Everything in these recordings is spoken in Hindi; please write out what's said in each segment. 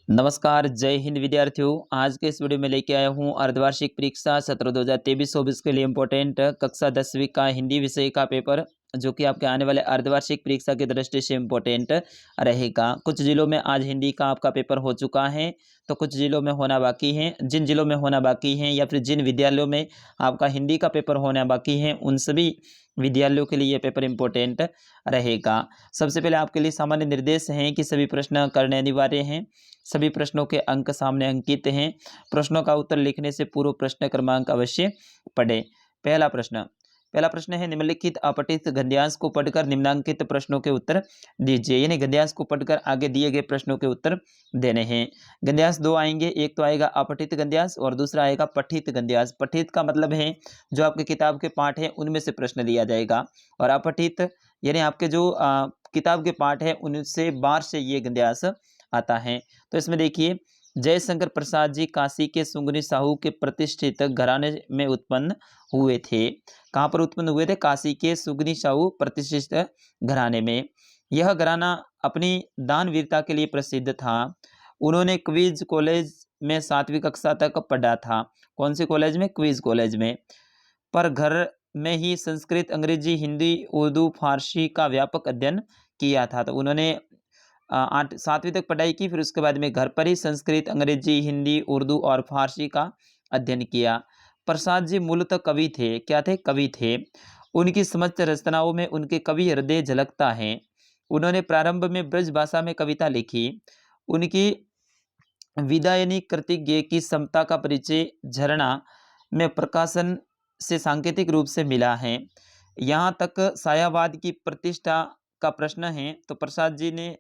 नमस्कार, जय हिंद विद्यार्थियों। आज के इस वीडियो में लेके आया हूँ अर्धवार्षिक परीक्षा सत्र 2023-24 के लिए इम्पोर्टेंट कक्षा 10वीं का हिंदी विषय का पेपर, जो कि आपके आने वाले अर्धवार्षिक परीक्षा की दृष्टि से इम्पोर्टेंट रहेगा। कुछ जिलों में आज हिंदी का आपका पेपर हो चुका है, तो कुछ जिलों में होना बाकी है। जिन जिलों में होना बाकी है या फिर जिन विद्यालयों में आपका हिंदी का पेपर होना बाकी है, उन सभी विद्यालयों के लिए ये पेपर इम्पोर्टेंट रहेगा। सबसे पहले आपके लिए सामान्य निर्देश हैं कि सभी प्रश्न करने अनिवार्य हैं। सभी प्रश्नों के अंक सामने अंकित हैं। प्रश्नों का उत्तर लिखने से पूर्व प्रश्न क्रमांक अवश्य पढ़ें। पहला प्रश्न है, निम्नलिखित अपठित गद्यांश को पढ़कर निम्नांकित प्रश्नों के उत्तर दीजिए। यानी गद्यांश को पढ़कर आगे दिए गए प्रश्नों के उत्तर देने हैं। गद्यांश दो आएंगे, एक तो आएगा अपठित गद्यांश और दूसरा आएगा पठित गद्यांश। पठित का मतलब है जो आपके किताब के पाठ हैं उनमें से प्रश्न लिया जाएगा, और अपठित यानी आपके जो किताब के पाठ है उनसे बाहर से ये गद्यांश आता है। तो इसमें देखिए, जयशंकर प्रसाद जी काशी के सुंगनी साहू के प्रतिष्ठित घराने में उत्पन्न हुए थे। कहाँ पर उत्पन्न हुए थे? काशी के सुगनी साहू प्रतिष्ठित घराने में। यह घराना अपनी दानवीरता के लिए प्रसिद्ध था। उन्होंने क्वींस कॉलेज में 7वीं कक्षा तक पढ़ा था। कौन से कॉलेज में? क्वींस कॉलेज में। पर घर में ही संस्कृत, अंग्रेजी, हिंदी, उर्दू, फारसी का व्यापक अध्ययन किया था। तो उन्होंने 7वीं तक पढ़ाई की, फिर उसके बाद में घर पर ही संस्कृत, अंग्रेजी, हिंदी, उर्दू और फारसी का अध्ययन किया। प्रसाद जी मूलतः कवि थे। क्या थे? कवि थे। उनकी समस्त रचनाओं में उनके कवि हृदय झलकता है। उन्होंने प्रारंभ में ब्रज भाषा में कविता लिखी। उनकी विदायनी कृतिज्ञ की समता का परिचय झरना में प्रकाशन से सांकेतिक रूप से मिला है। यहाँ तक सायावाद की प्रतिष्ठा का प्रश्न है, तो प्रसाद जी ने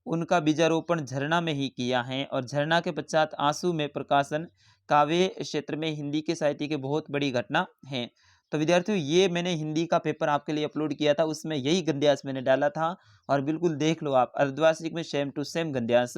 उनका बीजारोपण झरना में ही किया है, और झरना के पश्चात आंसू में प्रकाशन काव्य क्षेत्र में हिंदी के साहित्य की बहुत बड़ी घटना है। तो विद्यार्थियों, ये मैंने हिंदी का पेपर आपके लिए अपलोड किया था, उसमें यही गद्यांश मैंने डाला था, और बिल्कुल देख लो आप, अर्धवार्षिक में सेम टू सेम गद्यांश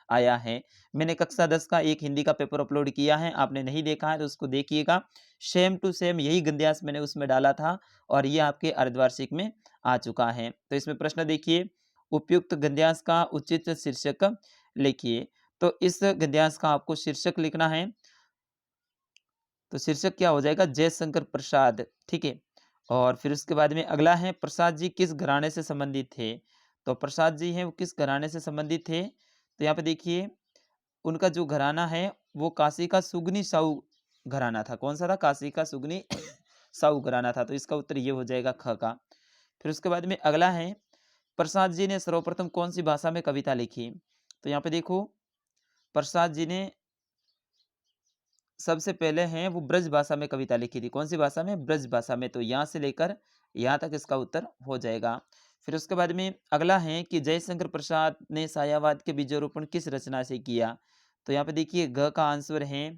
आया है। मैंने कक्षा 10 का एक हिंदी का पेपर अपलोड किया है, आपने नहीं देखा है तो उसको देखिएगा। सेम टू सेम यही गद्यांश मैंने उसमें डाला था, और ये आपके अर्धवार्षिक में आ चुका है। तो इसमें प्रश्न देखिए, उपयुक्त गद्यांश का उचित शीर्षक लिखिए। तो इस गद्यांश का आपको शीर्षक लिखना है। तो शीर्षक क्या हो जाएगा? जयशंकर प्रसाद। ठीक है। और फिर उसके बाद में अगला है, प्रसाद जी किस घराने से संबंधित थे? तो प्रसाद जी हैं वो किस घराने से संबंधित थे? तो यहाँ पे देखिए, उनका जो घराना है वो काशी का सुगनी साहू घराना था। कौन सा था? काशी का सुगनी साहू घराना था। तो इसका उत्तर ये हो जाएगा ख का। फिर उसके बाद में अगला है, प्रसाद जी ने सर्वप्रथम कौन सी भाषा में कविता लिखी? तो यहाँ पे देखो, प्रसाद जी ने सबसे पहले हैं वो ब्रज भाषा में कविता लिखी थी। कौन सी भाषा में? ब्रज भाषा में। तो यहाँ से लेकर यहाँ तक इसका उत्तर हो जाएगा। फिर उसके बाद में अगला है कि जयशंकर प्रसाद ने सायावाद के बीजारोपण किस रचना से किया? तो यहाँ पे देखिए, घ का आंसर है,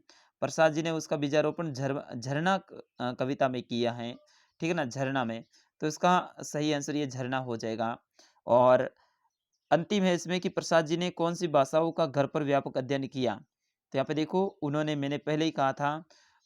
प्रसाद जी ने उसका बीजारोपण झरना कविता में किया है। ठीक है ना, झरना में। तो इसका सही आंसर ये झरना हो जाएगा। और अंतिम है इसमें कि प्रसाद जी ने कौन सी भाषाओं का घर पर व्यापक अध्ययन किया? तो यहाँ पे देखो, उन्होंने, मैंने पहले ही कहा था,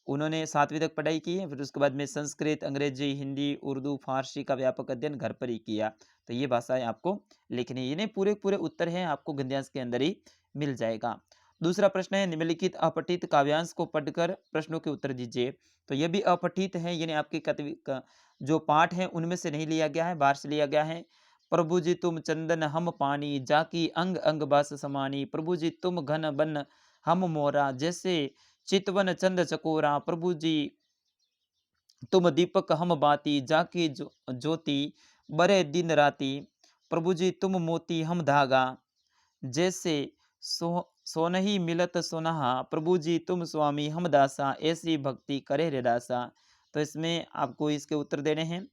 उन्होंने 7वीं तक पढ़ाई की है, फिर उसके बाद में संस्कृत, अंग्रेजी, हिंदी, उर्दू, फारसी का व्यापक अध्ययन घर पर ही किया। तो ये भाषाएं आपको लिखनी है। इन्हें पूरे पूरे उत्तर हैं आपको गद्यांश के अंदर ही मिल जाएगा। दूसरा प्रश्न है, निम्नलिखित अपठित काव्यांश को पढ़कर प्रश्नों के उत्तर दीजिए। तो ये भी अपठित है, यानी आपके जो पाठ है उनमें से नहीं लिया गया है, बाहर से लिया गया है। प्रभु जी तुम चंदन हम पानी, जाकी अंग अंग बस समानी। प्रभु जी तुम घन बन हम मोरा, जैसे चितवन चंद चकोरा। प्रभु जी तुम दीपक हम बाती, जाकी ज्योति बरे दिन राती। प्रभु जी तुम मोती हम धागा, जैसे सोनही मिलत सोनहा। प्रभु जी तुम स्वामी हम दासा, ऐसी भक्ति करे रे दासा। तो इसमें आपको इसके उत्तर देने हैं।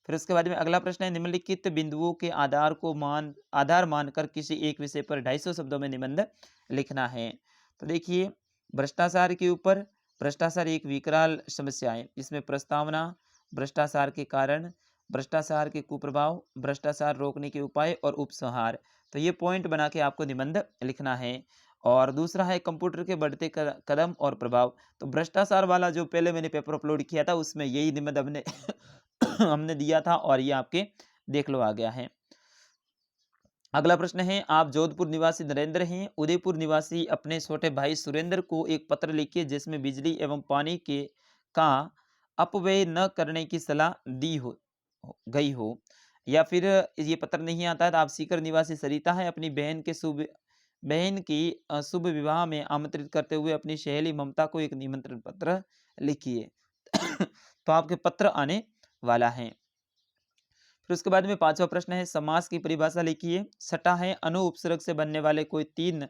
फिर उसके बाद में अगला प्रश्न है, निम्नलिखित बिंदुओं के आधार मानकर किसी एक विषय पर 250 शब्दों में निबंध लिखना है। तो देखिए, भ्रष्टाचार के ऊपर, भ्रष्टाचार एक विकराल समस्या है। इसमें प्रस्तावना, भ्रष्टाचार के कारण, भ्रष्टाचार के कुप्रभाव, भ्रष्टाचार रोकने के उपाय और उपसंहार। तो ये पॉइंट बना के आपको निबंध लिखना है। और दूसरा है कंप्यूटर के बढ़ते कदम और प्रभाव। तो भ्रष्टाचार वाला जो पहले मैंने पेपर अपलोड किया था उसमें यही निबंध हमने हमने दिया था, और ये आपके देख लो आ गया है। अगला प्रश्न है, आप जोधपुर निवासी नरेंद्र हैं, उदयपुर निवासी अपने छोटे भाई सुरेंद्र को एक पत्र लिखिए जिसमें बिजली एवं पानी के का अपव्यय न करने की सलाह दी गई हो। या फिर ये पत्र नहीं आता है तो आप सीकर निवासी सरिता है, अपनी बहन की शुभ विवाह में आमंत्रित करते हुए अपनी सहेली ममता को एक निमंत्रण पत्र लिखिए। तो आपके पत्र आने वाला है। फिर उसके बाद में पांचवा प्रश्न है, समास की परिभाषा लिखिए। छठा है, अनु उपसर्ग से बनने वाले कोई तीन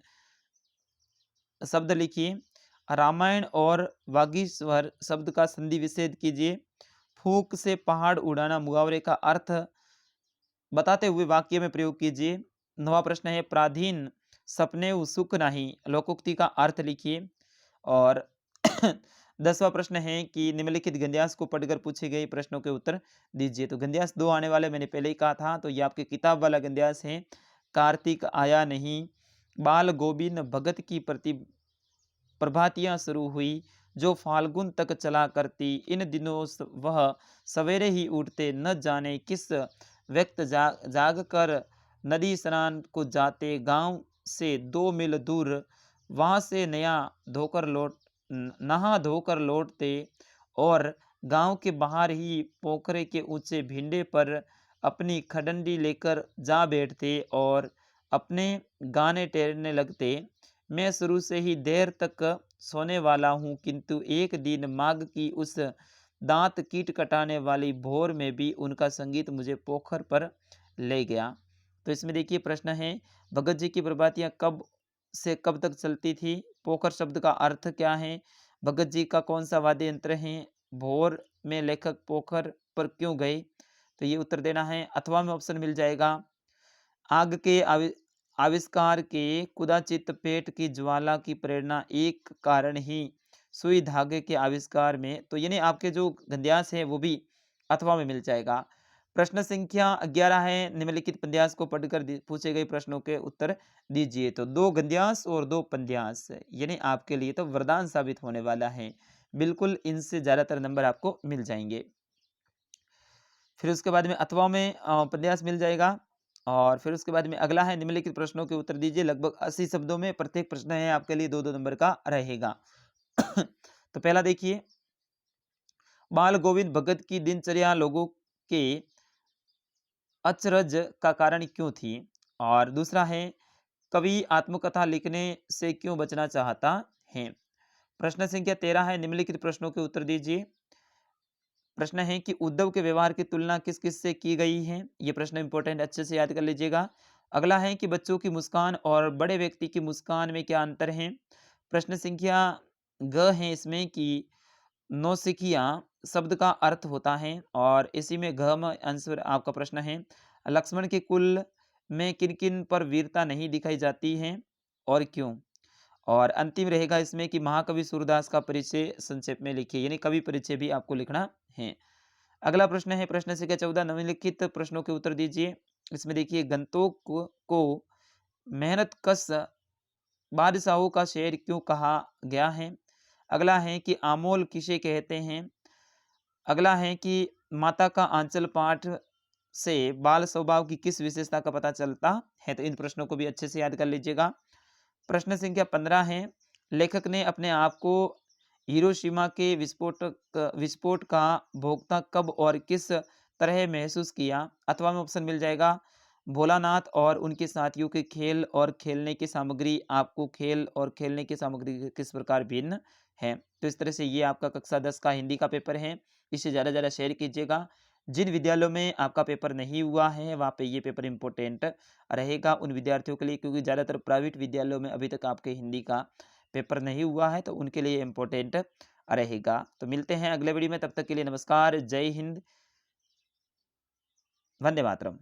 शब्द लिखिए। रामायण और वागीश्वर शब्द का संधि विच्छेद कीजिए। फूंक से पहाड़ उड़ाना मुहावरे का अर्थ बताते हुए वाक्य में प्रयोग कीजिए। नवा प्रश्न है, प्राधीन सपने सुख नहीं लोकोक्ति का अर्थ लिखिए। और 10वां प्रश्न है कि निम्नलिखित गद्यांश को पढ़कर पूछे गए प्रश्नों के उत्तर दीजिए। तो गद्यांश 2 आने वाले मैंने पहले ही कहा था, तो ये आपके किताब वाला गद्यांश है। कार्तिक आया नहीं, बाल गोविंद भगत की प्रभातियां शुरू हुई जो फाल्गुन तक चला करती, इन दिनों वह सवेरे ही उठते, न जाने किस व्यक्त जाग कर नदी स्नान को जाते, गांव से 2 मील दूर वहां से नहा धोकर लौटते और गांव के बाहर ही पोखरे के ऊंचे भिंडे पर अपनी खडंडी लेकर जा बैठते और अपने गाने टेरने लगते। मैं शुरू से ही देर तक सोने वाला हूँ, किंतु एक दिन माघ की उस दांत कीट कटाने वाली भोर में भी उनका संगीत मुझे पोखर पर ले गया। तो इसमें देखिए प्रश्न है, भगत जी की प्रभातियां कब से कब तक चलती थी? पोखर शब्द का अर्थ क्या है? भगत जी का कौन सा वाद्य यंत्र है? भोर में लेखक पोखर पर क्यों गए? तो ये उत्तर देना है। अथवा में ऑप्शन मिल जाएगा, आग के आविष्कार के कुदाचित पेट की ज्वाला की प्रेरणा एक कारण ही सुई धागे के आविष्कार में। तो यानी आपके जो गद्यांश है वो भी अथवा में मिल जाएगा। प्रश्न संख्या 11 है, निम्नलिखित पद्यांश को पढ़कर पूछे गए प्रश्नों के उत्तर दीजिए। तो 2 गद्यांश और 2 पद्यांश यानी आपके लिए तो वरदान साबित होने वाला है। बिल्कुल इनसे ज्यादातर नंबर आपको मिल जाएंगे। फिर उसके बाद में अथवा में पद्यांश मिल जाएगा। और फिर उसके बाद में अगला है, निम्नलिखित प्रश्नों के उत्तर दीजिए। लगभग 80 शब्दों में प्रत्येक प्रश्न है आपके लिए 2-2 नंबर का रहेगा। तो पहला देखिए, बाल गोविंद भगत की दिनचर्या लोगों के अचरज का कारण क्यों थी? और दूसरा है, कवि आत्मकथा लिखने से क्यों बचना चाहता है? प्रश्न संख्या 13 है, निम्नलिखित प्रश्नों के उत्तर दीजिए। प्रश्न है कि उद्धव के व्यवहार की तुलना किस किस से की गई है? ये प्रश्न इंपॉर्टेंट, अच्छे से याद कर लीजिएगा। अगला है कि बच्चों की मुस्कान और बड़े व्यक्ति की मुस्कान में क्या अंतर है? प्रश्न संख्या ग है इसमें कि नौसिखिया शब्द का अर्थ होता है और इसी में घ में आंसर आपका प्रश्न है। लक्ष्मण के कुल में किन किन पर वीरता नहीं दिखाई जाती है और क्यों? और अंतिम रहेगा इसमें कि महाकवि सूरदास का परिचय संक्षेप में लिखिए, यानी कवि परिचय भी आपको लिखना है। अगला प्रश्न है प्रश्न संख्या 14, निम्नलिखित प्रश्नों के उत्तर दीजिए। इसमें देखिए, गंतोक को मेहनत कश बादशाहों का शेर क्यों कहा गया है? अगला है कि आमोल किसे कहते हैं? अगला है कि माता का आंचल पाठ से बाल स्वभाव की किस विशेषता का पता चलता है? तो इन प्रश्नों को भी अच्छे से याद कर लीजिएगा। प्रश्न संख्या 15 है, लेखक ने अपने आप को हिरोशिमा के विस्फोट का भोक्ता कब और किस तरह महसूस किया? अथवा में ऑप्शन मिल जाएगा, भोलानाथ और उनके साथियों के खेल और खेलने की सामग्री आपको खेल और खेलने की सामग्री किस प्रकार भिन्न है? तो इस तरह से ये आपका कक्षा 10 का हिंदी का पेपर है। इसे ज़्यादा से ज़्यादा शेयर कीजिएगा। जिन विद्यालयों में आपका पेपर नहीं हुआ है वहाँ पे ये पेपर इम्पोर्टेंट रहेगा उन विद्यार्थियों के लिए, क्योंकि ज़्यादातर प्राइवेट विद्यालयों में अभी तक आपके हिंदी का पेपर नहीं हुआ है, तो उनके लिए इम्पोर्टेंट रहेगा। तो मिलते हैं अगले वीडियो में, तब तक के लिए नमस्कार, जय हिंद, वंदे मातरम।